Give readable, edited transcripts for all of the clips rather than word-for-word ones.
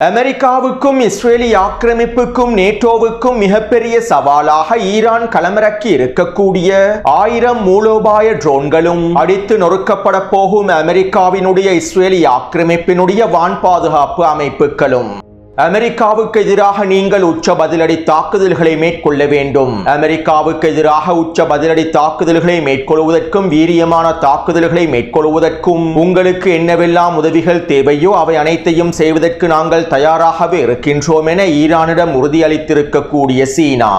அமெரிக்காவுக்கும் இஸ்ரேலிய ஆக்கிரமிப்புக்கும் நேட்டோவுக்கும் மிகப்பெரிய சவாலாக ஈரான் களமிறக்கி இருக்கக்கூடிய 1000 மூலோபாய ட்ரோன்களும் அடித்து நொறுக்கப்பட போகும் அமெரிக்காவினுடைய இஸ்ரேலிய ஆக்கிரமிப்பினுடைய வான் பாதுகாப்பு அமைப்புகளும். அமெரிக்காவுக்கு எதிராக நீங்கள் உச்ச பதிலடி தாக்குதல்களை மேற்கொள்ள வேண்டும். அமெரிக்காவுக்கு எதிராக உச்ச பதிலடி தாக்குதல்களை மேற்கொள்வதற்கும் வீரியமான தாக்குதல்களை மேற்கொள்வதற்கும் உங்களுக்கு என்னவெல்லாம் உதவிகள் தேவையோ அவை அனைத்தையும் செய்வதற்கு நாங்கள் தயாராகவே இருக்கின்றோம் என ஈரானிடம் உறுதியளித்திருக்கக்கூடிய சீனா.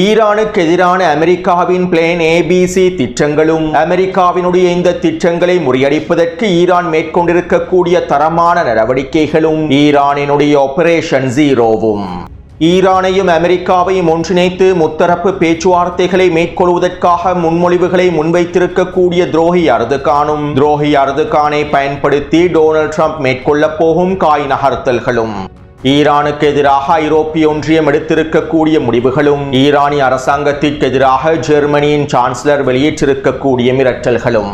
ஈரானுக்கு எதிரான அமெரிக்காவின் பிளேன் ABC திட்டங்களும் அமெரிக்காவினுடைய இந்த திட்டங்களை முறியடிப்பதற்கு ஈரான் மேற்கொண்டிருக்கக்கூடிய தரமான நடவடிக்கைகளும் ஈரானினுடைய ஆபரேஷன் ஜீரோவும் ஈரானையும் அமெரிக்காவையும் ஒன்றிணைத்து முத்தரப்பு பேச்சுவார்த்தைகளை மேற்கொள்வதற்காக முன்மொழிவுகளை முன்வைத்திருக்கக்கூடிய துரோகி அர்துகானை பயன்படுத்தி டொனால்ட் ட்ரம்ப் மேற்கொள்ள போகும் காய் நகர்த்தல்களும் ஈரானுக்கு எதிராக ஐரோப்பிய ஒன்றியம் எடுத்திருக்கக்கூடிய முடிவுகளும் ஈரானிய அரசாங்கத்திற்கு எதிராக ஜெர்மனியின் சான்சலர் வெளியிட்டிருக்கக்கூடிய மிரட்டல்களும்.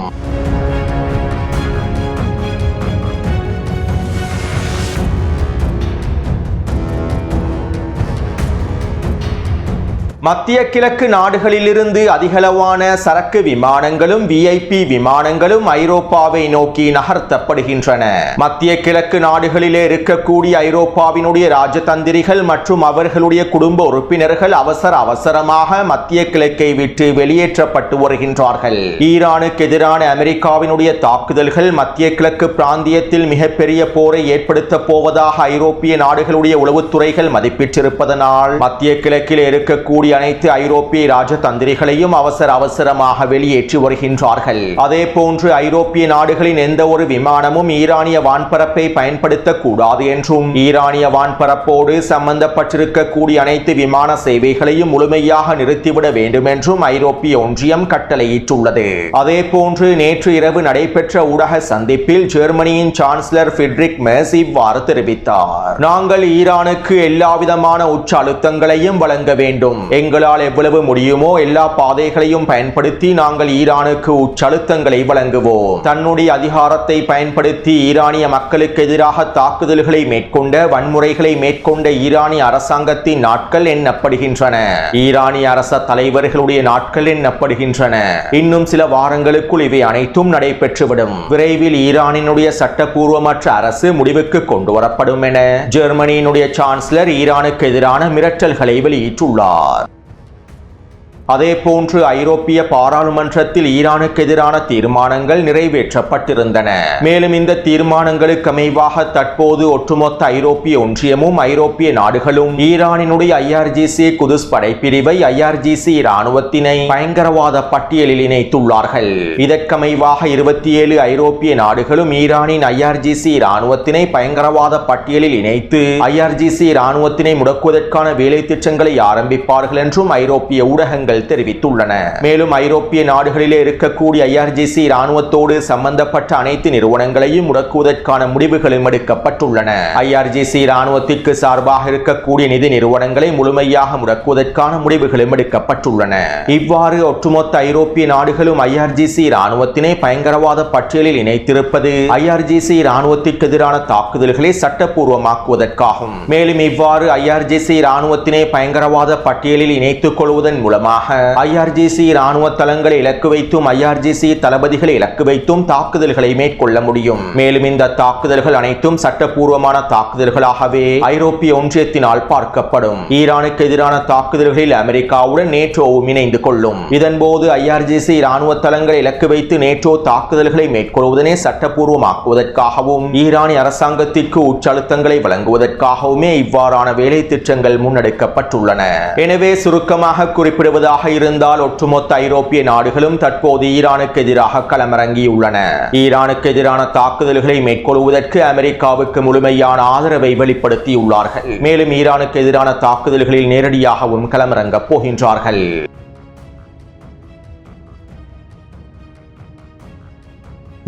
மத்திய கிழக்கு நாடுகளிலிருந்து அதிகளவான சரக்கு விமானங்களும் VIP விமானங்களும் ஐரோப்பாவை நோக்கி நகர்த்தப்படுகின்றன. மத்திய கிழக்கு நாடுகளிலே இருக்கக்கூடிய ஐரோப்பாவினுடைய ராஜதந்திரிகள் மற்றும் அவர்களுடைய குடும்ப உறுப்பினர்கள் அவசரமாக மத்திய கிழக்கை விட்டு வெளியேற்றப்பட்டு வருகின்றார்கள். ஈரானுக்கு எதிரான அமெரிக்காவினுடைய தாக்குதல்கள் மத்திய கிழக்கு பிராந்தியத்தில் மிகப்பெரிய போரை ஏற்படுத்த போவதாக ஐரோப்பிய நாடுகளுடைய உளவுத்துறைகள் மதிப்பிட்டிருப்பதனால் மத்திய கிழக்கில் இருக்கக்கூடிய அனைத்து ஐரோப்பிய ராஜதந்திரிகளையும் அவசரமாக வெளியேற்றி வருகின்றார்கள். அதே போன்று ஐரோப்பிய நாடுகளின் எந்த ஒரு விமானமும் ஈரானிய வான்பரப்பை பயன்படுத்தக்கூடாது என்றும் ஈரானிய வான்பரப்போடு சம்பந்தப்பட்டிருக்கக்கூடிய அனைத்து விமான சேவைகளையும் முழுமையாக நிறுத்திவிட வேண்டும் என்றும் ஐரோப்பிய ஒன்றியம் கட்டளையிட்டுள்ளது. அதே போன்று நேற்று இரவு நடைபெற்ற ஊடக சந்திப்பில் ஜெர்மனியின் சான்சலர் ஃபிரிட்ரிக் மெர்ஸ் இவ்வாறு தெரிவித்தார். நாங்கள் ஈரானுக்கு எல்லாவிதமான உச்ச அழுத்தங்களையும் வழங்க வேண்டும். எங்களால் எவ்வளவு முடியுமோ எல்லா பாதைகளையும் பயன்படுத்தி நாங்கள் ஈரானுக்கு உச்சழுத்தங்களை வழங்குவோம். தன்னுடைய அதிகாரத்தை பயன்படுத்தி ஈரானிய மக்களுக்கு எதிராக தாக்குதல்களை மேற்கொண்ட வன்முறைகளை மேற்கொண்ட ஈரானிய அரசாங்கத்தின் நாட்கள் எண்ணப்படுகின்றன. ஈரானிய அரச தலைவர்களுடைய நாட்கள் எண்ணப்படுகின்றன. இன்னும் சில வாரங்களுக்குள் இவை அனைத்தும் நடைபெற்றுவிடும். விரைவில் ஈரானினுடைய சட்டப்பூர்வமற்ற அரசு முடிவுக்கு கொண்டு வரப்படும் என ஜெர்மனியினுடைய சான்சலர் ஈரானுக்கு எதிரான மிரட்டல்களை வெளியிட்டுள்ளார். அதே போன்று ஐரோப்பிய பாராளுமன்றத்தில் ஈரானுக்கு எதிரான தீர்மானங்கள் நிறைவேற்றப்பட்டிருந்தன. மேலும் இந்த தீர்மானங்களுக்கு அமைவாக தற்போது ஒட்டுமொத்த ஐரோப்பிய ஒன்றியமும் ஐரோப்பிய நாடுகளும் ஈரானினுடைய IRGC குதுஸ் படைப்பிரிவை IRGC இராணுவத்தினை பயங்கரவாத பட்டியலில் இணைத்துள்ளார்கள். இதற்கமைவாக 27 ஐரோப்பிய நாடுகளும் ஈரானின் IRGC இராணுவத்தினை பயங்கரவாத பட்டியலில் இணைத்து IRGC இராணுவத்தினை முடக்குவதற்கான வேலை திட்டங்களை ஆரம்பிப்பார்கள் என்றும் ஐரோப்பிய ஊடகங்கள் தெரிவித்துள்ளன. மேலும் ஐரோப்பிய நாடுகளிலே இருக்கக்கூடிய IRGC இராணுவத்தோடு சம்பந்தப்பட்ட அனைத்து நிறுவனங்களையும் முடக்குவதற்கான முடிவுகளும் எடுக்கப்பட்டுள்ளன. IRGC இராணுவத்திற்கு சார்பாக இருக்கக்கூடிய நிதி நிறுவனங்களை முழுமையாக முடக்குவதற்கான முடிவுகளும் எடுக்கப்பட்டுள்ளன. இவ்வாறு ஒட்டுமொத்த ஐரோப்பிய நாடுகளும் IRGC இராணுவத்தினை பயங்கரவாத பட்டியலில் இணைத்திருப்பது IRGC இராணுவத்திற்கு எதிரான தாக்குதல்களை சட்டப்பூர்வமாக்குவதற்காகும். மேலும் இவ்வாறு IRGC இராணுவத்தினை பயங்கரவாத பட்டியலில் இணைத்துக் கொள்வதன் மூலமாக IRGC இராணுவ தளங்களை இலக்கு வைத்தும் IRGC தளபதிகளை இலக்கு வைத்தும் தாக்குதல்களை மேற்கொள்ள முடியும். மேலும் இந்த தாக்குதல்கள் அனைத்தும் சட்டப்பூர்வமான தாக்குதல்களாகவே ஐரோப்பிய ஒன்றியத்தினால் பார்க்கப்படும். ஈரானுக்கு எதிரான தாக்குதல்களில் அமெரிக்காவுடன் நேட்டோவும் இணைந்து கொள்ளும். இதன்போது IRGC இராணுவ தளங்களை இலக்கு வைத்து நேட்டோ தாக்குதல்களை மேற்கொள்வதனை சட்டப்பூர்வமாக்குவதற்காகவும் ஈரானிய அரசாங்கத்திற்கு உச்சழுத்தங்களை வழங்குவதற்காகவுமே இவ்வாறான வேலை திட்டங்கள் முன்னெடுக்கப்பட்டுள்ளன. எனவே சுருக்கமாக குறிப்பிடுவதாக இருந்தால் ஒட்டுமொத்த ஐரோப்பிய நாடுகளும் தற்போது ஈரானுக்கு எதிராக களமிறங்கியுள்ளன. ஈரானுக்கு எதிரான தாக்குதல்களை மேற்கொள்வதற்கு அமெரிக்காவுக்கு முழுமையான ஆதரவை வெளிப்படுத்தியுள்ளார்கள். மேலும் ஈரானுக்கு எதிரான தாக்குதல்களில் நேரடியாகவும் களமிறங்கப் போகின்றார்கள்.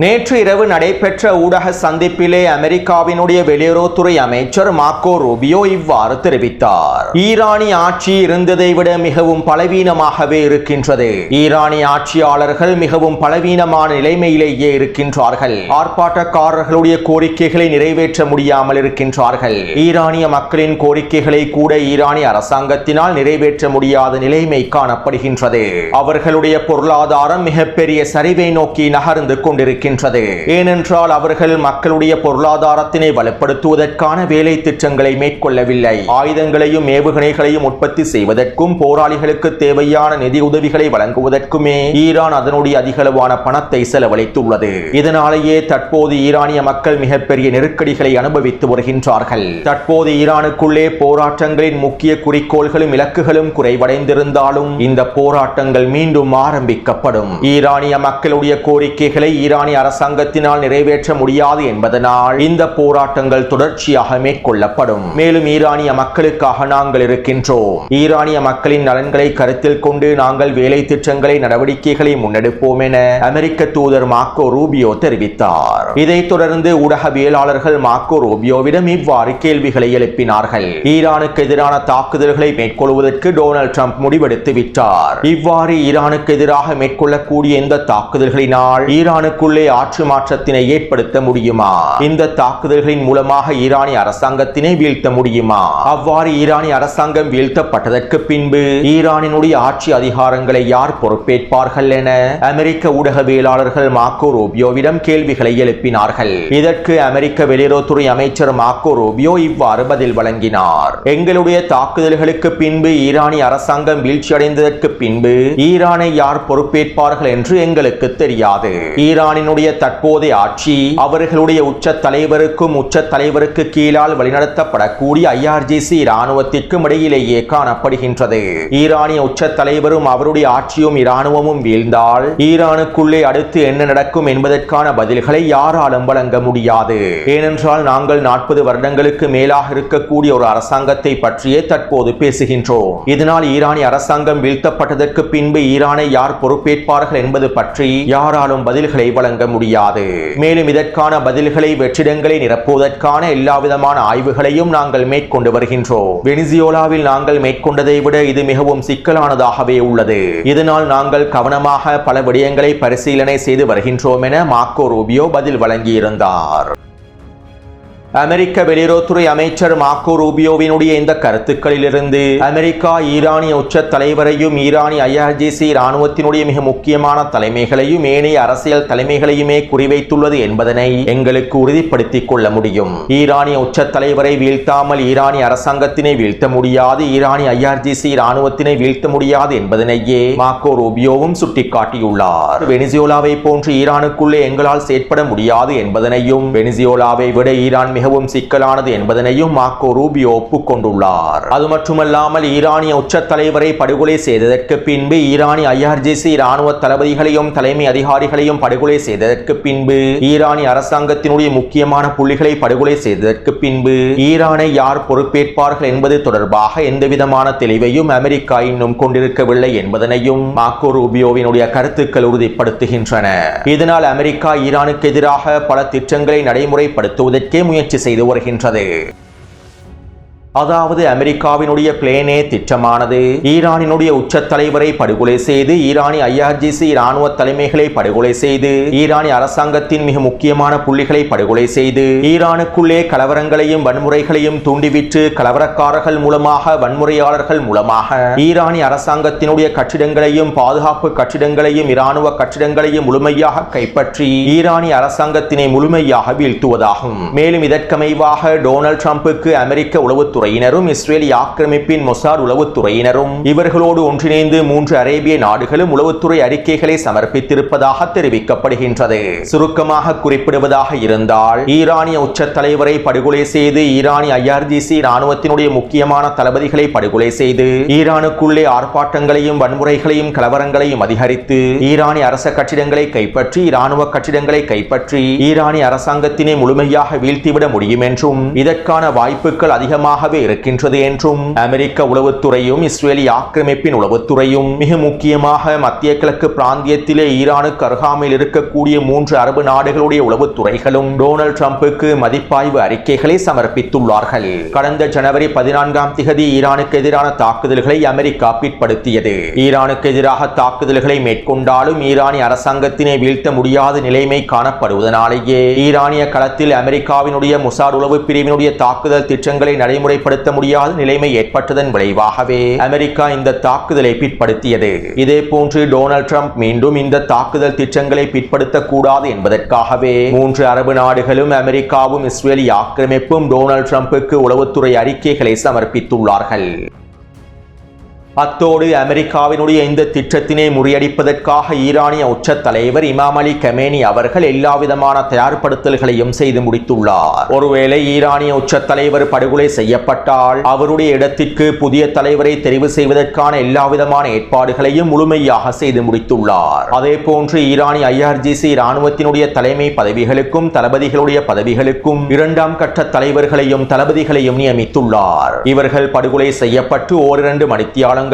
நேற்று இரவு நடைபெற்ற ஊடக சந்திப்பிலே அமெரிக்காவினுடைய வெளியுறவுத்துறை அமைச்சர் மார்க்கோ ரூபியோ இவ்வாறு தெரிவித்தார். ஈரானிய ஆட்சி இருந்ததை விட மிகவும் பலவீனமாகவே இருக்கின்றது. ஈரானிய ஆட்சியாளர்கள் மிகவும் பலவீனமான நிலைமையிலேயே இருக்கின்றார்கள். ஆர்ப்பாட்டக்காரர்களுடைய கோரிக்கைகளை நிறைவேற்ற முடியாமல் இருக்கின்றார்கள். ஈரானிய மக்களின் கோரிக்கைகளை கூட ஈரானிய அரசாங்கத்தினால் நிறைவேற்ற முடியாத நிலைமை காணப்படுகின்றது. அவர்களுடைய பொருளாதாரம் மிகப்பெரிய சரிவை நோக்கி நகர்ந்து கொண்டிருக்கின்றது. ஏனென்றால் அவர்கள் மக்களுடைய பொருளாதாரத்தினை வலுப்படுத்துவதற்கான வேலை திட்டங்களை மேற்கொள்ளவில்லை. ஆயுதங்களையும் ஏவுகணைகளையும் உற்பத்தி செய்வதற்கும் போராளிகளுக்கு தேவையான நிதி உதவிகளை வழங்குவதற்குமே ஈரான் அதனுடைய அதிகளவான பணத்தை செலவழித்துள்ளது. இதனாலேயே தற்போது ஈரானிய மக்கள் மிகப்பெரிய நெருக்கடிகளை அனுபவித்து வருகின்றார்கள். தற்போது ஈரானுக்குள்ளே போராட்டங்களின் முக்கிய குறிக்கோள்களும் இலக்குகளும் குறைவடைந்திருந்தாலும் இந்த போராட்டங்கள் மீண்டும் ஆரம்பிக்கப்படும். ஈரானிய மக்களுடைய கோரிக்கைகளை ஈரானிய அரசாங்கத்தினால் நிறைவேற்ற முடியாது என்பதனால் இந்த போராட்டங்கள் தொடர்ச்சியாக மேற்கொள்ளப்படும். மேலும் ஈரானிய மக்களுக்காக நாங்கள் இருக்கின்றோம். ஈரானிய மக்களின் நலன்களை கருத்தில் கொண்டு நாங்கள் வேலை திட்டங்களை நடவடிக்கைகளை முன்னெடுப்போம் என அமெரிக்க தூதர் மார்க்கோ ரூபியோ தெரிவித்தார். இதைத் தொடர்ந்து ஊடகவியலாளர்கள் மார்க்கோ ரூபியோவிடம் இவ்வாறு கேள்விகளை எழுப்பினார்கள். ஈரானுக்கு எதிரான தாக்குதல்களை மேற்கொள்வதற்கு டொனால்ட் ட்ரம்ப் முடிவெடுத்து விட்டார். இவ்வாறு ஈரானுக்கு எதிராக மேற்கொள்ளக்கூடிய இந்த தாக்குதல்களினால் ஈரானுக்குள்ளே ஆட்சி மாற்றத்தினை ஏற்படுத்த முடியுமா? இந்த தாக்குதல்களின் மூலமாக ஈரானிய அரசாங்கத்தினை வீழ்த்த முடியுமா? அவ்வாறு ஈரானிய அரசாங்கம் வீழ்த்தப்பட்டதற்கு பின்பு ஈரானினுடைய ஆட்சி அதிகாரங்களை யார் பொறுப்பேற்பார்கள் என அமெரிக்க ஊடகவியலாளர்கள் மார்க்கோ ரூபியோவிடம் கேள்விகளை எழுப்பினார்கள். இதற்கு அமெரிக்க வெளியுறவுத்துறை அமைச்சர் மார்க்கோ ரூபியோ இவ்வாறு பதில் வழங்கினார். எங்களுடைய தாக்குதல்களுக்கு பின்பு ஈரானிய அரசாங்கம் வீழ்ச்சியடைந்ததற்கு பின்பு ஈரானை யார் பொறுப்பேற்பார்கள் என்று எங்களுக்கு தெரியாது. ஈரானினுடைய தற்போதைய ஆட்சி அவர்களுடைய உச்ச தலைவருக்கு கீழால் வழிநடத்தப்படக்கூடிய IRGC இராணுவத்திற்கும் இடையிலேயே காணப்படுகின்றது. ஈரானிய உச்ச தலைவரும் அவருடைய ஆட்சியும் இராணுவமும் வீழ்ந்தால் ஈரானுக்குள்ளே அடுத்து என்ன நடக்கும் என்பதற்கான பதில்களை யாராலும் வழங்க முடியாது. ஏனென்றால் நாங்கள் 40 வருடங்களுக்கு மேலாக இருக்கக்கூடிய ஒரு அரசாங்கத்தை பற்றியே தற்போது பேசுகின்றோம். இதனால் ஈரானிய அரசாங்கம் வீழ்த்தப்பட்டதற்கு பின்பு ஈரானை யார் பொறுப்பேற்பார்கள் என்பது பற்றி யாராலும் பதில்களை வழங்க முடியாது. மேலும் இதற்கான பதில்களை வெற்றிடங்களை நிரப்புவதற்கான எல்லாவிதமான ஆய்வுகளையும் நாங்கள் மேற்கொண்டு வருகின்றோம். வெனிசுவேலாவில் நாங்கள் மேற்கொண்டதை விட இது மிகவும் சிக்கலானதாகவே உள்ளது. இதனால் நாங்கள் கவனமாக பல விடயங்களை பரிசீலனை செய்து வருகின்றோம் என மார்க்கோ ரூபியோ பதில் வழங்கியிருந்தார். அமெரிக்க வெளியுறவுத்துறை அமைச்சர் மார்க்கோ ரூபியோவினுடைய இந்த கருத்துக்களிலிருந்து அமெரிக்கா ஈரானிய உச்ச தலைவரையும் ஈரானிய IRGC இராணுவத்தினுடைய மிக முக்கியமான தலைமைகளையும் ஏனைய அரசியல் தலைமைகளையுமே குறிவைத்துள்ளது என்பதனை எங்களுக்கு உறுதிப்படுத்திக் கொள்ள முடியும். ஈரானிய உச்ச தலைவரை வீழ்த்தாமல் ஈரானிய அரசாங்கத்தினை வீழ்த்த முடியாது, ஈரானிய IRGC இராணுவத்தினை வீழ்த்த முடியாது என்பதனையே மார்க்கோ ரூபியோவும் சுட்டிக்காட்டியுள்ளார். வெனிசுவேலாவை போன்று ஈரானுக்குள்ளே எங்களால் செயற்பட முடியாது என்பதனையும் வெனிசுவேலாவை விட ஈரான் மிகவும் சிக்கலானது என்பதனையும் மார்க்கோ ரூபியோ ஒப்புக்கொண்டுள்ளார். அது மட்டுமல்லாமல் ஈரானிய உச்ச தலைவரை படுகொலை செய்ததற்கு பின்பு ஈரானிய IRGC இராணுவ தளபதிகளையும் தலைமை அதிகாரிகளையும் படுகொலை செய்ததற்கு பின்பு ஈரானிய அரசாங்கத்தினுடைய முக்கியமான புள்ளிகளை படுகொலை செய்ததற்கு பின்பு ஈரானை யார் பொறுப்பேற்பார்கள் என்பது தொடர்பாக எந்தவிதமான தெளிவையும் அமெரிக்கா இன்னும் கொண்டிருக்கவில்லை என்பதனையும் மார்க்கோ ரூபியோவினுடைய கருத்துக்கள் உறுதிப்படுத்துகின்றன. இதனால் அமெரிக்கா ஈரானுக்கு எதிராக பல திட்டங்களை நடைமுறைப்படுத்துவதற்கே முயற்சி செய்து வருகின்றது. அதாவது அமெரிக்காவினுடைய பிளேனே திட்டமானது ஈரானினுடைய உச்ச தலைவரை படுகொலை செய்து ஈரானிய IRGC இராணுவ தலைமைகளை படுகொலை செய்து ஈரானிய அரசாங்கத்தின் மிக முக்கியமான புள்ளிகளை படுகொலை செய்து ஈரானுக்குள்ளே கலவரங்களையும் வன்முறைகளையும் தூண்டிவிட்டு கலவரக்காரர்கள் மூலமாக வன்முறையாளர்கள் மூலமாக ஈரானிய அரசாங்கத்தினுடைய கட்டிடங்களையும் பாதுகாப்பு கட்டிடங்களையும் இராணுவ கட்டிடங்களையும் முழுமையாக கைப்பற்றி ஈரானிய அரசாங்கத்தினை முழுமையாக வீழ்த்துவதாகும். மேலும் இதற்கமைவாக டொனால்ட் ட்ரம்புக்கு அமெரிக்க உளவுத்துறை துறையினரும் இஸ்ரேலிய ஆக்கிரமிப்பின் மொசாட் உளவுத்துறையினரும் இவர்களோடு ஒன்றிணைந்து 3 அரேபிய நாடுகளும் உளவுத்துறை அறிக்கைகளை சமர்ப்பித்திருப்பதாக தெரிவிக்கப்படுகின்றது. சுருக்கமாக குறிப்பிடுவதாக இருந்தால் ஈரானிய உச்ச தலைவரை படுகொலை செய்து ஈரானிய IRGC இராணுவத்தினுடைய முக்கியமான தளபதிகளை படுகொலை செய்து ஈரானுக்குள்ளே ஆர்ப்பாட்டங்களையும் வன்முறைகளையும் கலவரங்களையும் அதிகரித்து ஈரானிய அரச கட்டிடங்களை கைப்பற்றி இராணுவ கட்டிடங்களை கைப்பற்றி ஈரானிய அரசாங்கத்தினை முழுமையாக வீழ்த்திவிட முடியும் என்றும் இதற்கான வாய்ப்புகள் அதிகமாக உறுதியாகவே இருக்கின்றது என்றும் அமெரிக்க உளவுத்துறையும் இஸ்ரேலிய ஆக்கிரமிப்பின் உளவுத்துறையும் மிக முக்கியமாக மத்திய கிழக்கு பிராந்தியத்திலே ஈரானுக்கு அருகாமையில் இருக்கக்கூடிய 3 அரபு நாடுகளுடைய உளவுத்துறைகளும் டொனால்ட் ட்ரம்புக்கு மதிப்பாய்வு அறிக்கைகளை சமர்ப்பித்துள்ளார்கள். கடந்த ஜனவரி 14ஆம் திகதி ஈரானுக்கு எதிரான தாக்குதல்களை அமெரிக்கா பிற்படுத்தியது. ஈரானுக்கு எதிராக தாக்குதல்களை மேற்கொண்டாலும் ஈரானிய அரசாங்கத்தினை வீழ்த்த முடியாத நிலைமை காணப்படுவதனாலேயே ஈரானிய களத்தில் அமெரிக்காவினுடைய முசாட் உளவு பிரிவினுடைய தாக்குதல் திட்டங்களை நடைமுறைப்படுத்த முடியாத நிலைமை ஏற்பட்டதன் விளைவாகவே அமெரிக்கா இந்த தாக்குதலை பிற்படுத்தியது. இதே போன்று டொனால்ட் ட்ரம்ப் மீண்டும் இந்த தாக்குதல் திட்டங்களை பிற்படுத்தக்கூடாது என்பதற்காகவே 3 அரபு நாடுகளும் அமெரிக்காவும் இஸ்ரேலிய ஆக்கிரமிப்பும் டொனால்ட் ட்ரம்புக்கு உளவுத்துறை அறிக்கைகளை சமர்ப்பித்துள்ளார்கள். அத்தோடு அமெரிக்காவினுடைய இந்த திட்டத்தினை முறியடிப்பதற்காக ஈரானிய உச்ச தலைவர் இமாம் அலி கமேனி அவர்கள் எல்லாவிதமான தயார்படுத்தல்களையும் செய்து முடித்துள்ளார். ஒருவேளை ஈரானிய உச்ச தலைவர் படுகொலை செய்யப்பட்டால் அவருடைய இடத்திற்கு புதிய தலைவரை தெரிவு செய்வதற்கான எல்லாவிதமான ஏற்பாடுகளையும் முழுமையாக செய்து முடித்துள்ளார். அதே போன்று ஈரானிய IRGC இராணுவத்தினுடைய தலைமை பதவிகளுக்கும் தளபதிகளுடைய பதவிகளுக்கும் 2ஆம் கட்ட தலைவர்களையும் தளபதிகளையும் நியமித்துள்ளார். இவர்கள் படுகொலை செய்யப்பட்டு ஓரிரண்டு மணித்தியாலங்களுக்குள்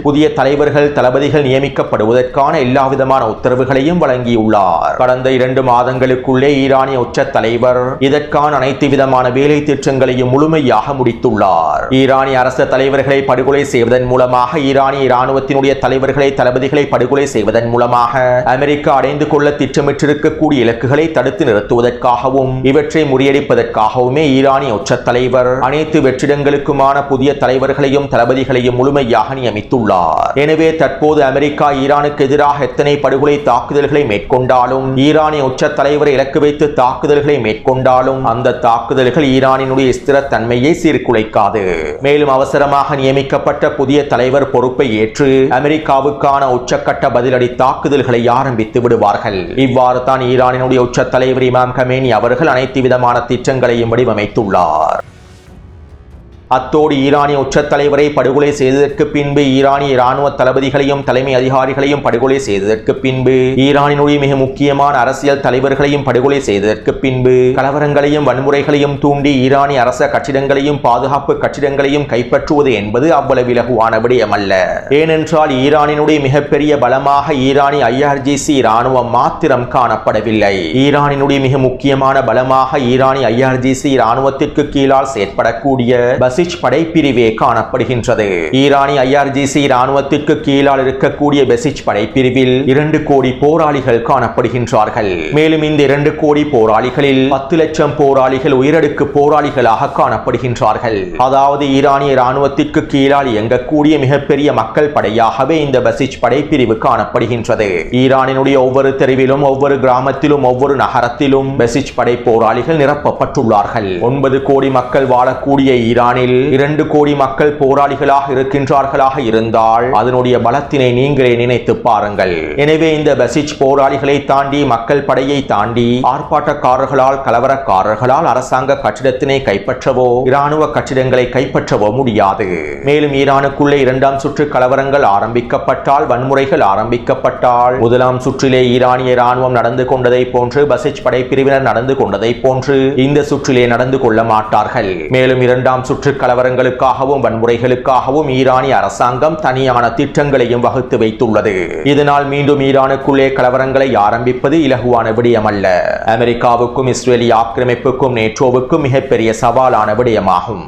புதிய தலைவர்கள் தளபதிகள் நியமிக்கப்படுவதற்கான எல்லாவிதமான உத்தரவுகளையும் வழங்கியுள்ளார். கடந்த 2 மாதங்களுக்குள்ளே ஈரானிய உச்ச தலைவர் இதற்கான அனைத்து விதமான வேலை திட்டங்களையும் முழுமையாக முடித்துள்ளார். ஈரானிய அரச தலைவர்களை படுகொலை செய்வதன் மூலமாக ஈரானிய இராணுவத்தினுடைய தலைவர்களை தளபதிகளை படுகொலை செய்வதன் மூலமாக அமெரிக்கா அடைந்து கொள்ள திட்டமிட்டிருக்கக்கூடிய இலக்குகளை தடுத்து நிறுத்துவதற்காகவும் இவற்றை முறியடிப்பதற்காகவுமே ஈரானிய உச்ச தலைவர் அனைத்து வெற்றிடங்களுக்குமான புதிய தலைவர்களையும் தளபதிகளையும் முழுமையாக நியமித்துள்ளார். எனவே தற்போது அமெரிக்கா ஈரானுக்கு எதிராக எத்தனை படுகொலை தாக்குதல்களை மேற்கொண்டாலும் ஈரானிய உச்ச தலைவரை இலக்கு வைத்து தாக்குதல்களை மேற்கொண்டாலும் அந்த தாக்குதல்கள் ஈரானினுடைய ஸ்திரத்தன்மையை சீர்குலைக்காது. மேலும் அவசரமாக நியமிக்கப்பட்ட புதிய தலைவர் பொறுப்பை ஏற்று அமெரிக்காவுக்கான உச்சக்கட்ட பதிலடி தாக்குதல்களை ஆரம்பித்து விடுவார்கள். இவ்வாறு தான் ஈரானினுடைய உச்ச தலைவர் இமாம் கமேனி அவர்கள் அனைத்து விதமான திட்டங்களையும் வடிவமைத்துள்ளார். அத்தோடு ஈரானிய உச்ச தலைவரை படுகொலை செய்ததற்கு பின்பு ஈரானிய இராணுவ தளபதிகளையும் தலைமை அதிகாரிகளையும் படுகொலை செய்ததற்கு பின்பு ஈரானினுடைய மிக முக்கியமான அரசியல் தலைவர்களையும் படுகொலை செய்ததற்கு பின்பு கலவரங்களையும் வன்முறைகளையும் தூண்டி ஈரானிய அரச கட்டிடங்களையும் பாதுகாப்பு கட்டிடங்களையும் கைப்பற்றுவது என்பது அவ்வளவு இலகுவான விடயமல்ல. ஏனென்றால் ஈரானினுடைய மிகப்பெரிய பலமாக ஈரானிய IRGC இராணுவம் மாத்திரம் காணப்படவில்லை. ஈரானினுடைய மிக முக்கியமான பலமாக ஈரானிய IRGC இராணுவத்திற்கு கீழால் செயற்படக்கூடிய படைப்பிரிவே காணப்படுகின்றது. ஈரானிய IRGC இராணுவத்திற்கு கீழால் இருக்கக்கூடிய பெசிச் படைப்பிரிவில் 2 கோடி போராளிகள் காணப்படுகின்றார்கள். மேலும் இந்த 2 கோடி போராளிகளில் 10 லட்சம் போராளிகள் உயரடுக்கு போராளிகளாக காணப்படுகின்றார்கள். அதாவது ஈரானிய இராணுவத்திற்கு கீழால் இயங்கக்கூடிய மிகப்பெரிய மக்கள் படையாகவே இந்த பெசிச் படைப்பிரிவு காணப்படுகின்றது. ஈரானினுடைய ஒவ்வொரு தெருவிலும் ஒவ்வொரு கிராமத்திலும் ஒவ்வொரு நகரத்திலும் பெசிச் படை போராளிகள் நிரப்பப்பட்டுள்ளார்கள். 9 கோடி மக்கள் வாழக்கூடிய ஈரானில் 2 கோடி மக்கள் போராளிகளாக இருக்கின்றார்களாக இருந்தால் அதனுடைய பலத்தினை நீங்களே நினைத்து பாருங்கள். எனவே இந்த பசிச் போராளிகளை தாண்டி மக்கள் படையை தாண்டி ஆர்ப்பாட்டக்காரர்களால் கலவரக்காரர்களால் அரசாங்க கட்டிடத்தினை கைப்பற்றவோ இராணுவ கட்டிடங்களை கைப்பற்றவோ முடியாது. மேலும் ஈரானுக்குள்ளே 2ஆம் சுற்று கலவரங்கள் ஆரம்பிக்கப்பட்டால் வன்முறைகள் ஆரம்பிக்கப்பட்டால் 1ஆம் சுற்றிலே ஈரானிய இராணுவம் நடந்து கொண்டதை போன்று பசிச் படைப்பிரிவினர் நடந்து கொண்டதை போன்று இந்த சுற்றிலே நடந்து கொள்ள மாட்டார்கள். மேலும் 2ஆம் சுற்று கலவரங்களுக்காகவும் வன்முறைகளுக்காகவும் ஈரானிய அரசாங்கம் தனியான திட்டங்களையும் வகுத்து வைத்துள்ளது. இதனால் மீண்டும் ஈரானுக்குள்ளே கலவரங்களை ஆரம்பிப்பது இலகுவான விடயமல்ல. அமெரிக்காவுக்கும் இஸ்ரேலிய ஆக்கிரமிப்புக்கும் நேட்டோவுக்கும் மிகப்பெரிய சவாலான விடயமாகும்.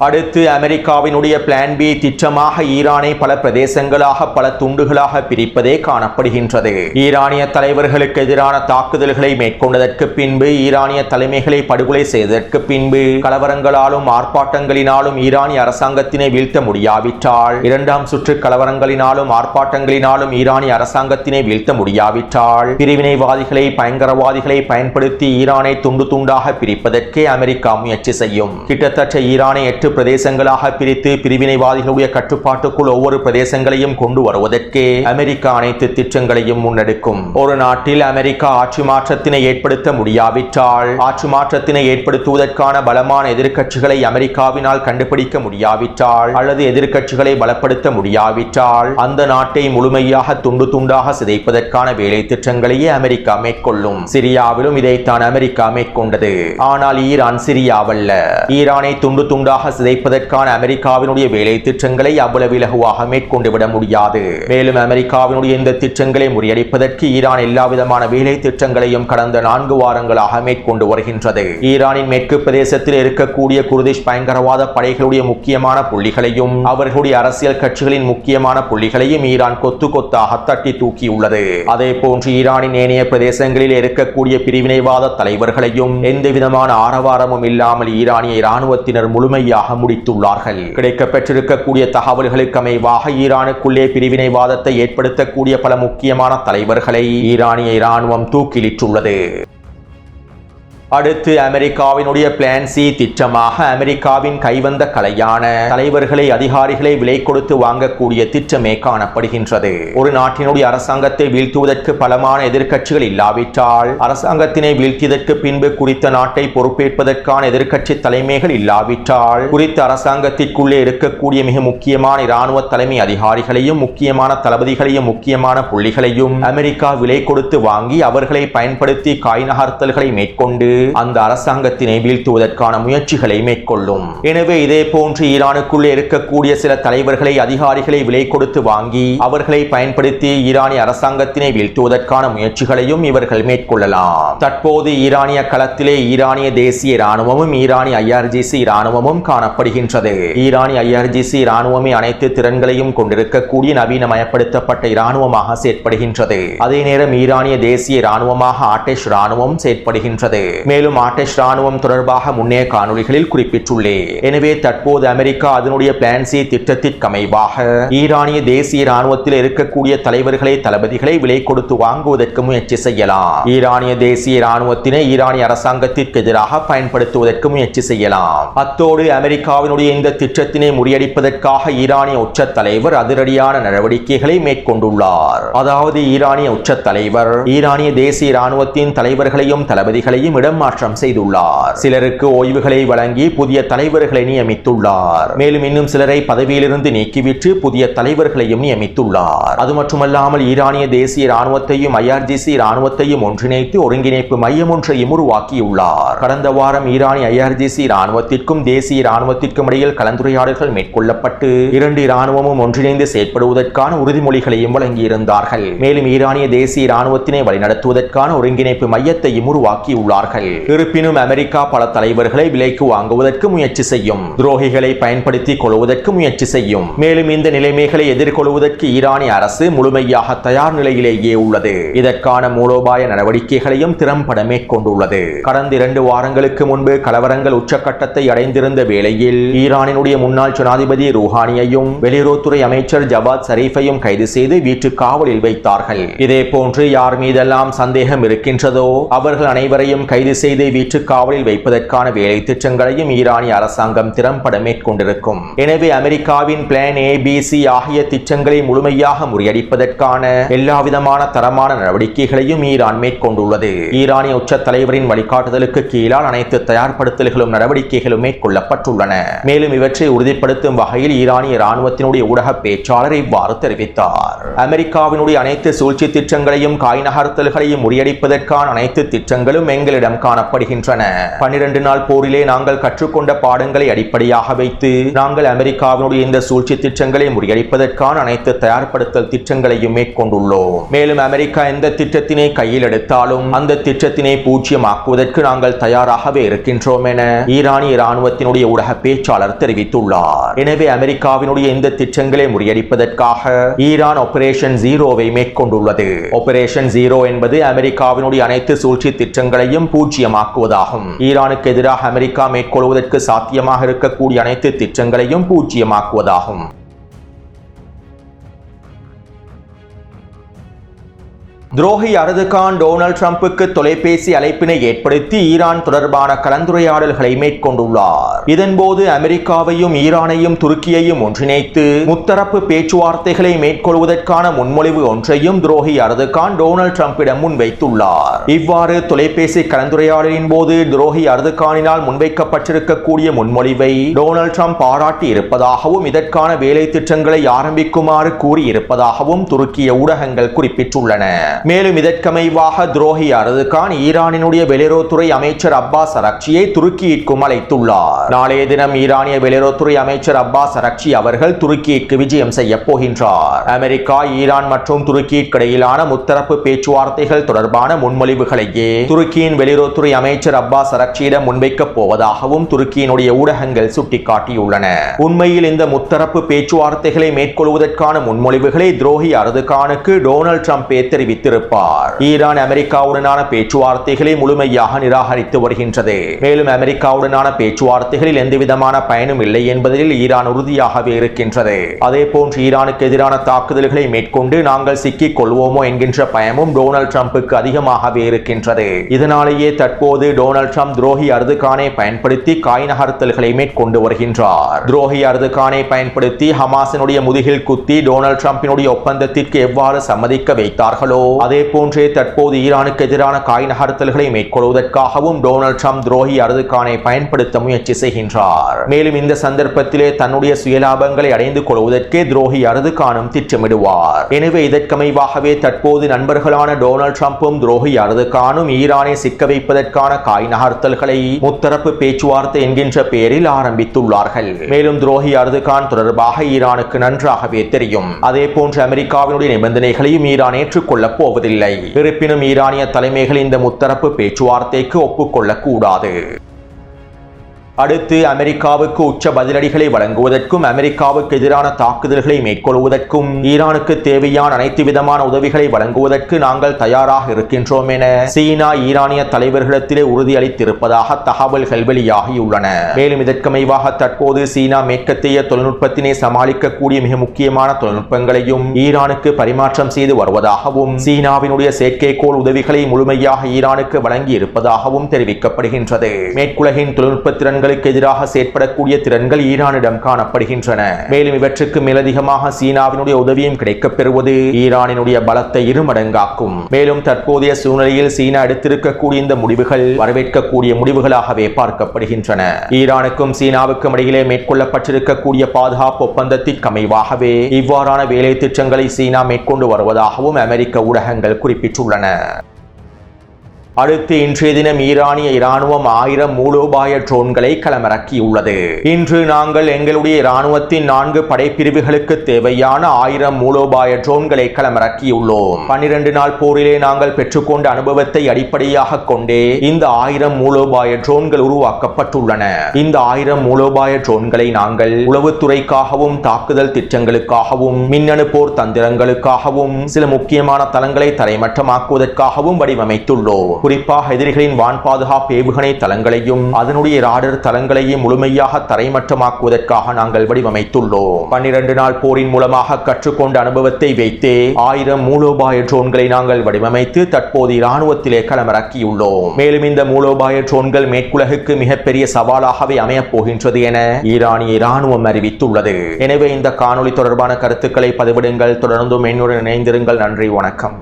அடுத்து அமெரிக்காவினுடைய பிளான் பி திட்டமாக ஈரானை பல பிரதேசங்களாக பல துண்டுகளாக பிரிப்பதே காணப்படுகின்றது. ஈரானிய தலைவர்களுக்கு எதிரான தாக்குதல்களை மேற்கொண்டதற்கு பின்பு ஈரானிய தலைமைகளை படுகொலை செய்ததற்கு பின்பு கலவரங்களாலும் ஆர்ப்பாட்டங்களினாலும் ஈரானிய அரசாங்கத்தினை வீழ்த்த முடியாவிட்டால் 2ஆம் சுற்று கலவரங்களினாலும் ஆர்ப்பாட்டங்களினாலும் ஈரானிய அரசாங்கத்தினை வீழ்த்த முடியாவிட்டால் பிரிவினைவாதிகளை பயங்கரவாதிகளை பயன்படுத்தி ஈரானை துண்டு துண்டாக பிரிப்பதற்கே அமெரிக்கா முயற்சி செய்யும். கிட்டத்தட்ட ஈரானை 8 பிரதேசங்களாக பிரித்து பிரிவினைவாதிகளுடைய கட்டுப்பாட்டுக்குள் ஒவ்வொரு பிரதேசங்களையும் கொண்டு வருவதற்கு அமெரிக்கா அனைத்து திட்டங்களையும் முன்னெடுக்கும். ஒரு நாட்டில் அமெரிக்கா ஆட்சி மாற்றத்தினை ஏற்படுத்த முடியாவிட்டால், ஆட்சி மாற்றத்தினை ஏற்படுத்துவதற்கான பலமான எதிர்க்கட்சிகளை அமெரிக்காவினால் கண்டுபிடிக்க முடியாவிட்டால், அல்லது எதிர்க்கட்சிகளை பலப்படுத்த முடியாவிட்டால், அந்த நாட்டை முழுமையாக துண்டு துண்டாக சிதைப்பதற்கான வேலை திட்டங்களையே அமெரிக்கா மேற்கொள்ளும். சிரியாவிலும் இதைத்தான் அமெரிக்கா மேற்கொண்டது. ஆனால் ஈரான் சிரியாவல்ல. ஈரானை துண்டு துண்டாக சிதைப்பதற்கான அமெரிக்காவினுடைய வேலை திட்டங்களை அவ்வளவு இலகுவாக மேற்கொண்டு விட முடியாது. மேலும் அமெரிக்காவினுடைய இந்த திட்டங்களை முறியடிப்பதற்கு ஈரான் எல்லாவிதமான வேலை திட்டங்களையும் கடந்த 4 வாரங்களாக மேற்கொண்டு வருகின்றது. ஈரானின் மேற்கு பிரதேசத்தில் இருக்கக்கூடிய குர்திஷ் பயங்கரவாத படைகளுடைய முக்கியமான புள்ளிகளையும் அவர்களுடைய அரசியல் கட்சிகளின் முக்கியமான புள்ளிகளையும் ஈரான் கொத்து கொத்தாக தட்டி தூக்கியுள்ளது. அதே போன்று ஈரானின் ஏனைய பிரதேசங்களில் இருக்கக்கூடிய பிரிவினைவாத தலைவர்களையும் எந்தவிதமான ஆரவாரமும் இல்லாமல் ஈரானிய இராணுவத்தினர் முழுமையாக முடித்துள்ளார்கள். கிடைக்கப்பெற்றிருக்கக்கூடிய தகவல்களுக்கு அமைவாக ஈரானுக்குள்ளே பிரிவினைவாதத்தை ஏற்படுத்தக்கூடிய பல முக்கியமான தலைவர்களை ஈரானிய இராணுவம் தூக்கிலிட்டுள்ளது. அடுத்து அமெரிக்காவினுடைய பிளான் சி திட்டமாக அமெரிக்காவின் கைவந்த கலையான தலைவர்களை அதிகாரிகளை விலை கொடுத்து வாங்கக்கூடிய திட்டமே காணப்படுகின்றது. ஒரு நாட்டினுடைய அரசாங்கத்தை வீழ்த்துவதற்கு பலமான எதிர்க்கட்சிகள் இல்லாவிட்டால், அரசாங்கத்தினை வீழ்த்தியதற்கு பின்பு குறித்த நாட்டை பொறுப்பேற்பதற்கான எதிர்க்கட்சி தலைமைகள் இல்லாவிட்டால், குறித்த அரசாங்கத்திற்குள்ளே இருக்கக்கூடிய மிக முக்கியமான இராணுவ தலைமை அதிகாரிகளையும் முக்கியமான தளபதிகளையும் முக்கியமான புள்ளிகளையும் அமெரிக்கா விலை கொடுத்து வாங்கி அவர்களை பயன்படுத்தி காய் நகர்த்தல்களை மேற்கொண்டு அந்த அரசாங்கத்தினை வீழ்த்துவதற்கான முயற்சிகளை மேற்கொள்ளும். எனவே இதே போன்று ஈரானுக்குள்ளே இருக்கக்கூடிய சில தலைவர்களை அதிகாரிகளை விலை கொடுத்து வாங்கி அவர்களை பயன்படுத்தி ஈரானிய அரசாங்கத்தினை வீழ்த்துவதற்கான முயற்சிகளையும் இவர்கள் மேற்கொள்ளலாம். தற்போது ஈரானிய களத்திலே ஈரானிய தேசிய இராணுவமும் ஈரானிய IRGC இராணுவமும் காணப்படுகின்றது. ஈரானிய IRGC இராணுவமே அனைத்து திறன்களையும் கொண்டிருக்கக்கூடிய நவீனமயப்படுத்தப்பட்ட இராணுவமாக செயற்படுகின்றது. அதே நேரம் ஈரானிய தேசிய இராணுவமாக ஆட்டேஷ் இராணுவம் செயற்படுகின்றது. மேலும் ஆட்டேஷ் ராணுவம் தொடர்பாக முன்னே காணொளிகளில் குறிப்பிட்டுள்ளேன். எனவே தற்போது அமெரிக்கா அதனுடைய பிளான் சி திட்டத்திற்கு அமைவாக ஈரானிய தேசிய ராணுவத்தில் இருக்கக்கூடிய தலைவர்களை தளபதிகளை விலை கொடுத்து வாங்குவதற்கு முயற்சி செய்யலாம். ஈரானிய தேசிய ராணுவத்தினை ஈரானிய அரசாங்கத்திற்கு எதிராக பயன்படுத்துவதற்கு முயற்சி செய்யலாம். அத்தோடு அமெரிக்காவினுடைய இந்த திட்டத்தினை முறியடிப்பதற்காக ஈரானிய உச்ச தலைவர் அதிரடியான நடவடிக்கைகளை மேற்கொண்டுள்ளார். அதாவது ஈரானிய உச்ச தலைவர் ஈரானிய தேசிய ராணுவத்தின் தலைவர்களையும் தளபதிகளையும் மாற்றம் செய்துள்ளார். சிலருக்கு ஓய்வுகளை வழங்கி புதிய தலைவர்களை நியமித்துள்ளார். மேலும் இன்னும் சிலரை பதவியிலிருந்து நீக்கிவிட்டு புதிய தலைவர்களையும் நியமித்துள்ளார். அது மட்டுமல்லாமல் ஈரானிய தேசிய இராணுவத்தையும் IRGC இராணுவத்தையும் ஒன்றிணைத்து ஒருங்கிணைப்பு மையம் ஒன்றையும் உருவாக்கியுள்ளார். கடந்த வாரம் ஈரானிய IRGC இராணுவத்திற்கும் தேசிய இராணுவத்திற்கும் இடையில் கலந்துரையாடல்கள் மேற்கொள்ளப்பட்டு 2 இராணுவமும் ஒன்றிணைந்து செயற்படுவதற்கான உறுதிமொழிகளையும் வழங்கியிருந்தார்கள். மேலும் ஈரானிய தேசிய இராணுவத்தினை வழிநடத்துவதற்கான ஒருங்கிணைப்பு மையத்தையும் உருவாக்கியுள்ளார்கள். இருப்பினும் அமெரிக்கா பல தலைவர்களை விலைக்கு வாங்குவதற்கு முயற்சி செய்யும். துரோகிகளை பயன்படுத்தி கொள்வதற்கு முயற்சி செய்யும். மேலும் இந்த நிலைமைகளை எதிர்கொள்வதற்கு ஈரானிய அரசு முழுமையாக தயார் நிலையிலேயே உள்ளது. இதற்கான மூலோபாய நடவடிக்கைகளையும் திறம்பட மேற்கொண்டுள்ளது. கடந்த 2 வாரங்களுக்கு முன்பு கலவரங்கள் உச்சக்கட்டத்தை அடைந்திருந்த வேளையில் ஈரானினுடைய முன்னாள் ஜனாதிபதி ரூஹானியையும் வெளியுறவுத்துறை அமைச்சர் ஜவாத் ஷரீஃபையும் கைது செய்து வீட்டு காவலில் வைத்தார்கள். இதே போன்று யார் மீதெல்லாம் சந்தேகம் இருக்கின்றதோ அவர்கள் அனைவரையும் கைது செய்து வீட்டு காவலில் வைப்பதற்கான வேலை திட்டங்களையும் ஈரானிய அரசாங்கம் திறம்பட மேற்கொண்டிருக்கும். எனவே அமெரிக்காவின் பிளான் ABC ஆகிய திட்டங்களை முழுமையாக முறியடிப்பதற்கான எல்லாவிதமான தரமான நடவடிக்கைகளையும் ஈரான் மேற்கொண்டுள்ளது. ஈரானிய உச்ச தலைவரின் வழிகாட்டுதலுக்கு கீழால் அனைத்து தயார்படுத்தல்களும் நடவடிக்கைகளும் மேற்கொள்ளப்பட்டுள்ளன. மேலும் இவற்றை உறுதிப்படுத்தும் வகையில் ஈரானிய இராணுவத்தினுடைய ஊடக பேச்சாளர் இவ்வாறு தெரிவித்தார். அமெரிக்காவினுடைய அனைத்து சூழ்ச்சி திட்டங்களையும் காய் நகர்த்தல்களையும் முறியடிப்பதற்கான அனைத்து திட்டங்களும் எங்களிடம் காணப்படுகின்றன. 12 நாள் போரிலே நாங்கள் கற்றுக்கொண்ட பாடங்களை அடிப்படையாக வைத்து நாங்கள் அமெரிக்காவினுடைய இந்த சூழ்ச்சி திட்டங்களை முறியடிப்பதற்கான அனைத்து தயார்படுத்தல் திட்டங்களையும் மேற்கொண்டுள்ளோம். மேலும் அமெரிக்கா எந்த திட்டத்தினை கையில் எடுத்தாலும் அந்த திட்டத்தினை பூஜ்யமாக்குவதற்கு நாங்கள் தயாராகவே இருக்கின்றோம் என ஈரானிய இராணுவத்தினுடைய ஊடக பேச்சாளர் தெரிவித்துள்ளார். எனவே அமெரிக்காவினுடைய இந்த திட்டங்களை முறியடிப்பதற்காக ஈரான் ஆபரேஷன் ஜீரோவை மேற்கொண்டுள்ளது. ஆபரேஷன் ஜீரோ என்பது அமெரிக்காவினுடைய அனைத்து சூழ்ச்சி திட்டங்களையும் பூஜ்யமாக்குவதாகும். ஈரானுக்கு எதிராக அமெரிக்கா மேற்கொள்வதற்கு சாத்தியமாக இருக்கக்கூடிய அனைத்து திட்டங்களையும் பூஜ்யமாக்குவதாகும். துரோகி அர்துகான் டொனால்ட் ட்ரம்புக்கு தொலைபேசி அழைப்பினை ஏற்படுத்தி ஈரான் தொடர்பான கலந்துரையாடல்களை மேற்கொண்டுள்ளார். இதன்போது அமெரிக்காவையும் ஈரானையும் துருக்கியையும் ஒன்றிணைத்து முத்தரப்பு பேச்சுவார்த்தைகளை மேற்கொள்வதற்கான முன்மொழிவு ஒன்றையும் துரோகி அர்துகான் டொனால்ட் ட்ரம்பிடம் முன்வைத்துள்ளார். இவ்வாறு தொலைபேசி கலந்துரையாடலின் போது துரோகி அர்துகானினால் முன்வைக்கப்பட்டிருக்கக்கூடிய முன்மொழிவை டொனால்ட் ட்ரம்ப் பாராட்டி இருப்பதாகவும் இதற்கான வேலை திட்டங்களை ஆரம்பிக்குமாறு கூறியிருப்பதாகவும் துருக்கிய ஊடகங்கள் குறிப்பிட்டுள்ளன. மேலும் இதற்கமைவாக துரோகி அர்துகான் ஈரானினுடைய வெளியுறவுத்துறை அமைச்சர் அப்பாஸ் அரக்சியை துருக்கியிற்கும் அழைத்துள்ளார். நாளைய தினம் ஈரானிய வெளியுறவுத்துறை அமைச்சர் அப்பாஸ் அரக்சி அவர்கள் துருக்கியிற்கு விஜயம் செய்ய போகின்றார். அமெரிக்கா, ஈரான் மற்றும் துருக்கிக்கு இடையிலான முத்தரப்பு பேச்சுவார்த்தைகள் தொடர்பான முன்மொழிவுகளையே துருக்கியின் வெளியுறவுத்துறை அமைச்சர் அப்பாஸ் அரக்சியிடம் முன்வைக்கப் போவதாகவும் துருக்கியினுடைய ஊடகங்கள் சுட்டிக்காட்டியுள்ளன. உண்மையில் இந்த முத்தரப்பு பேச்சுவார்த்தைகளை மேற்கொள்வதற்கான முன்மொழிவுகளை துரோகி அர்துகானுக்கு டொனால்ட் ட்ரம்பே தெரிவித்திருப்பார். ஈரான் அமெரிக்காவுடனான பேச்சுவார்த்தைகளை முழுமையாக நிராகரித்து வருகின்றது. மேலும் அமெரிக்காவுடனான பேச்சுவார்த்தைகளில் எந்தவிதமான பயனும் இல்லை என்பதில் ஈரான் உறுதியாகவே இருக்கின்றது. அதே போன்று ஈரானுக்கு எதிரான தாக்குதல்களை மேற்கொண்டு நாங்கள் சிக்கிக் கொள்வோமோ என்கின்ற பயமும் டொனால்ட் ட்ரம்புக்கு அதிகமாகவே இருக்கின்றது. இதனாலேயே தற்போது டொனால்ட் ட்ரம்ப் துரோகி அர்துகானை பயன்படுத்தி காய் நகர்த்தல்களை மேற்கொண்டு வருகின்றார். துரோகி அர்துகானை பயன்படுத்தி ஹமாஸினுடைய முதுகில் குத்தி டொனால்ட் ட்ரம்பினுடைய ஒப்பந்தத்திற்கு எவ்வாறு சம்மதிக்க வைத்தார்களோ அதே போன்றே தற்போது ஈரானுக்கு எதிரான காய் நகர்த்தல்களை மேற்கொள்வதற்காகவும் டொனால்ட் ட்ரம்ப் துரோகி அர்துகானை பயன்படுத்த முயற்சி செய்கின்றார். மேலும் இந்த சந்தர்ப்பத்திலே தன்னுடைய சுயலாபங்களை அடைந்து கொள்வதற்கே துரோகி அர்துகானும் திட்டமிடுவார். எனவே இதற்கமைவாகவே தற்போது நண்பர்களான டொனால்ட் ட்ரம்பும் துரோகி அர்துகானும் ஈரானை சிக்க வைப்பதற்கான காய் நகர்த்தல்களை முத்தரப்பு பேச்சுவார்த்தை என்கின்ற பெயரில் ஆரம்பித்துள்ளார்கள். மேலும் துரோகி அர்துகான் தொடர்பாக ஈரானுக்கு நன்றாகவே தெரியும். அதே போன்று அமெரிக்காவினுடைய நிபந்தனைகளையும் ஈரான் ஏற்றுக்கொள்ளப் போவதில்லை. இருப்பினும் ஈரானிய தலைமைகள் இந்த முத்தரப்பு பேச்சுவார்த்தைக்கு ஒப்புக்கொள்ளக் கூடாது. அடுத்து அமெரிக்காவுக்கு உச்ச பதிலடிகளை வழங்குவதற்கும் அமெரிக்காவுக்கு எதிரான தாக்குதல்களை மேற்கொள்வதற்கும் ஈரானுக்கு தேவையான அனைத்து விதமான உதவிகளை வழங்குவதற்கு நாங்கள் தயாராக இருக்கின்றோம் என சீனா ஈரானிய தலைவர்களிடத்திலே உறுதியளித்திருப்பதாக தகவல்கள் வெளியாகியுள்ளன. மேலும் இதற்கமைவாக தற்போது சீனா மேற்கத்திய தொழில்நுட்பத்தினை சமாளிக்கக்கூடிய மிக முக்கியமான தொழில்நுட்பங்களையும் ஈரானுக்கு பரிமாற்றம் செய்து வருவதாகவும் சீனாவினுடைய செயற்கைக்கோள் உதவிகளை முழுமையாக ஈரானுக்கு வழங்கி இருப்பதாகவும் தெரிவிக்கப்படுகின்றது. மேற்குலகின் தொழில்நுட்ப திறன்களுக்கு எதிராக செயற்படக்கூடிய திறன்கள் ஈரானிடம் காணப்படுகின்றன. மேலும் இவற்றுக்கு மேலதிகமாக சீனாவினுடைய உதவியும் கிடைக்கப் பெறுவது ஈரானினுடைய பலத்தை இருமடங்காக்கும். மேலும் தற்போதைய சூழ்நிலையில் சீனா எடுத்திருக்கக்கூடிய இந்த முடிவுகள் வரவேற்கக்கூடிய முடிவுகளாகவே பார்க்கப்படுகின்றன. ஈரானுக்கும் சீனாவுக்கும் இடையிலே மேற்கொள்ளப்பட்டிருக்கக்கூடிய பாதுகாப்பு ஒப்பந்தத்திற்கு அமைவாகவே இவ்வாறான வேலை திட்டங்களை சீனா மேற்கொண்டு வருவதாகவும் அமெரிக்க ஊடகங்கள் குறிப்பிட்டுள்ளன. அடுத்து இன்றைய தினம் ஈரானிய இராணுவம் 1000 மூலோபாய ட்ரோன்களை களமிறக்கியுள்ளது. இன்று நாங்கள் எங்களுடைய இராணுவத்தின் 4 படைப்பிரிவுகளுக்கு தேவையான 1000 மூலோபாய ட்ரோன்களை களமிறக்கியுள்ளோம். 12 நாள் போரிலே நாங்கள் பெற்றுக்கொண்ட அனுபவத்தை அடிப்படையாக கொண்டே இந்த 1000 மூலோபாய ட்ரோன்கள் உருவாக்கப்பட்டுள்ளன. இந்த 1000 மூலோபாய ட்ரோன்களை நாங்கள் உளவுத்துறைக்காகவும் தாக்குதல் திட்டங்களுக்காகவும் மின்னணு போர் தந்திரங்களுக்காகவும் சில முக்கியமான தளங்களை தரைமட்டமாக்குவதற்காகவும் வடிவமைத்துள்ளோம். குறிப்பாக எதிரிகளின் வான் பாதுகாப்பு ஏவுகணை தளங்களையும் அதனுடைய ராடர் தளங்களையும் முழுமையாக தரைமட்டமாக்குவதற்காக நாங்கள் வடிவமைத்துள்ளோம். 12 நாள் போரின் மூலமாக கற்றுக்கொண்ட அனுபவத்தை வைத்தே 1000 மூலோபாய ட்ரோன்களை நாங்கள் வடிவமைத்து தற்போது இராணுவத்திலே களமிறக்கியுள்ளோம். மேலும் இந்த மூலோபாய ட்ரோன்கள் மேற்குலகுக்கு மிகப்பெரிய சவாலாகவே அமையப் போகின்றது என ஈரானிய இராணுவம் அறிவித்துள்ளது. எனவே இந்த காணொளி தொடர்பான கருத்துக்களை பதிவிடுங்கள். தொடர்ந்தும் என்னுடன் இணைந்திருங்கள். நன்றி, வணக்கம்.